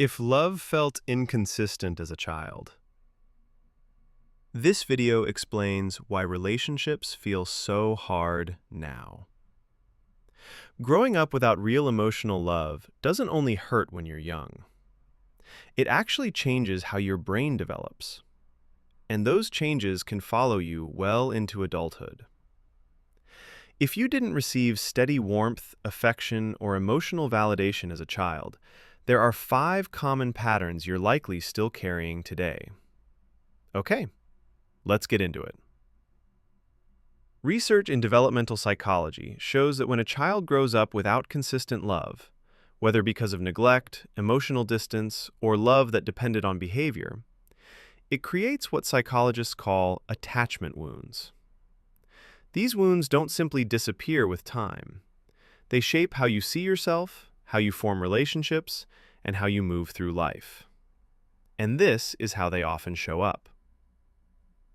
If love felt inconsistent as a child. This video explains why relationships feel so hard now. Growing up without real emotional love doesn't only hurt when you're young. It actually changes how your brain develops. And those changes can follow you well into adulthood. If you didn't receive steady warmth, affection, or emotional validation as a child, there are 5 common patterns you're likely still carrying today. Okay, let's get into it. Research in developmental psychology shows that when a child grows up without consistent love, whether because of neglect, emotional distance, or love that depended on behavior, it creates what psychologists call attachment wounds. These wounds don't simply disappear with time. They shape how you see yourself, how you form relationships, and how you move through life. And this is how they often show up.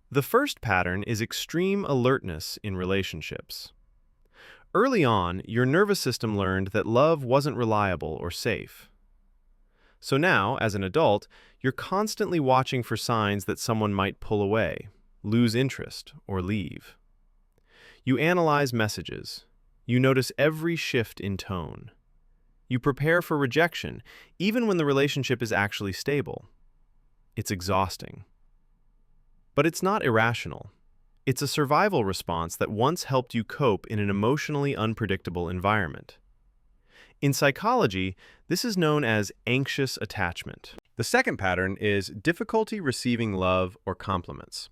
The first pattern is extreme alertness in relationships. Early on, your nervous system learned that love wasn't reliable or safe. So now, as an adult, you're constantly watching for signs that someone might pull away, lose interest, or leave. You analyze messages. You notice every shift in tone. You prepare for rejection, even when the relationship is actually stable. It's exhausting. But it's not irrational. It's a survival response that once helped you cope in an emotionally unpredictable environment. In psychology, this is known as anxious attachment. The second pattern is difficulty receiving love or compliments.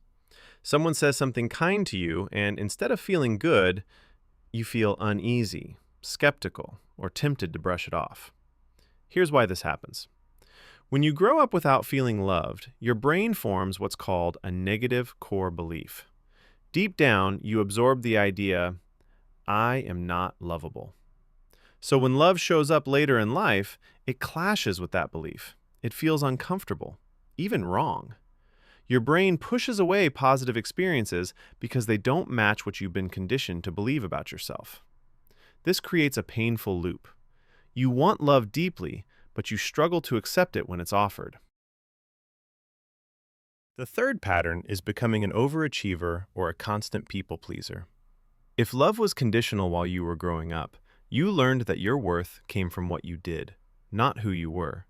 Someone says something kind to you, and instead of feeling good, you feel uneasy, skeptical, or tempted to brush it off. Here's why this happens. When you grow up without feeling loved, your brain forms what's called a negative core belief. Deep down, you absorb the idea, I am not lovable. So when love shows up later in life, it clashes with that belief. It feels uncomfortable, even wrong. Your brain pushes away positive experiences because they don't match what you've been conditioned to believe about yourself. This creates a painful loop. You want love deeply, but you struggle to accept it when it's offered. The third pattern is becoming an overachiever or a constant people pleaser. If love was conditional while you were growing up, you learned that your worth came from what you did, not who you were.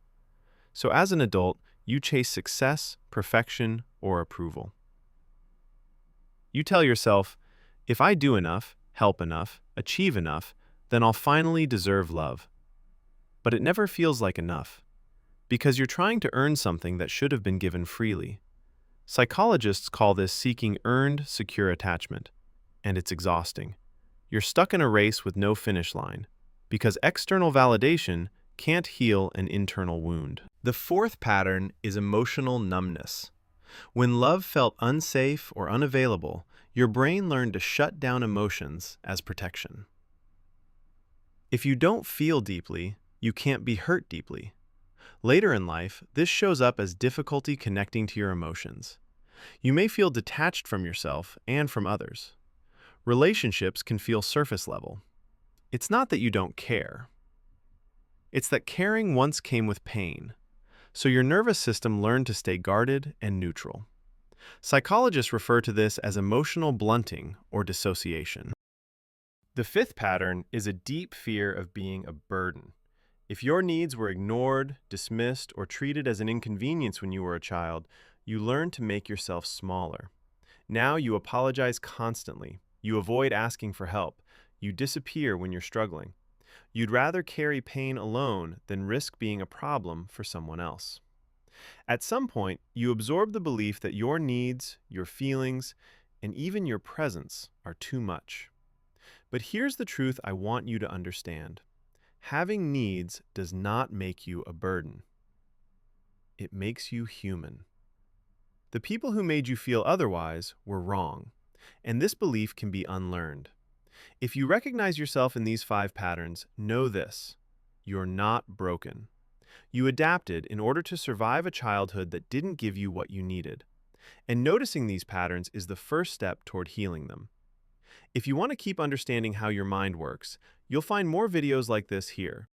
So as an adult, you chase success, perfection, or approval. You tell yourself, if I do enough, help enough, achieve enough, then I'll finally deserve love. But it never feels like enough, because you're trying to earn something that should have been given freely. Psychologists call this seeking earned, secure attachment, and it's exhausting. You're stuck in a race with no finish line, because external validation can't heal an internal wound. The fourth pattern is emotional numbness. When love felt unsafe or unavailable, your brain learned to shut down emotions as protection. If you don't feel deeply, you can't be hurt deeply. Later in life, this shows up as difficulty connecting to your emotions. You may feel detached from yourself and from others. Relationships can feel surface level. It's not that you don't care. It's that caring once came with pain, so your nervous system learned to stay guarded and neutral. Psychologists refer to this as emotional blunting or dissociation. The fifth pattern is a deep fear of being a burden. If your needs were ignored, dismissed, or treated as an inconvenience when you were a child, you learned to make yourself smaller. Now you apologize constantly. You avoid asking for help. You disappear when you're struggling. You'd rather carry pain alone than risk being a problem for someone else. At some point, you absorb the belief that your needs, your feelings, and even your presence are too much. But here's the truth I want you to understand. Having needs does not make you a burden. It makes you human. The people who made you feel otherwise were wrong, and this belief can be unlearned. If you recognize yourself in these 5 patterns, know this: you're not broken. You adapted in order to survive a childhood that didn't give you what you needed. And noticing these patterns is the first step toward healing them. If you want to keep understanding how your mind works, you'll find more videos like this here.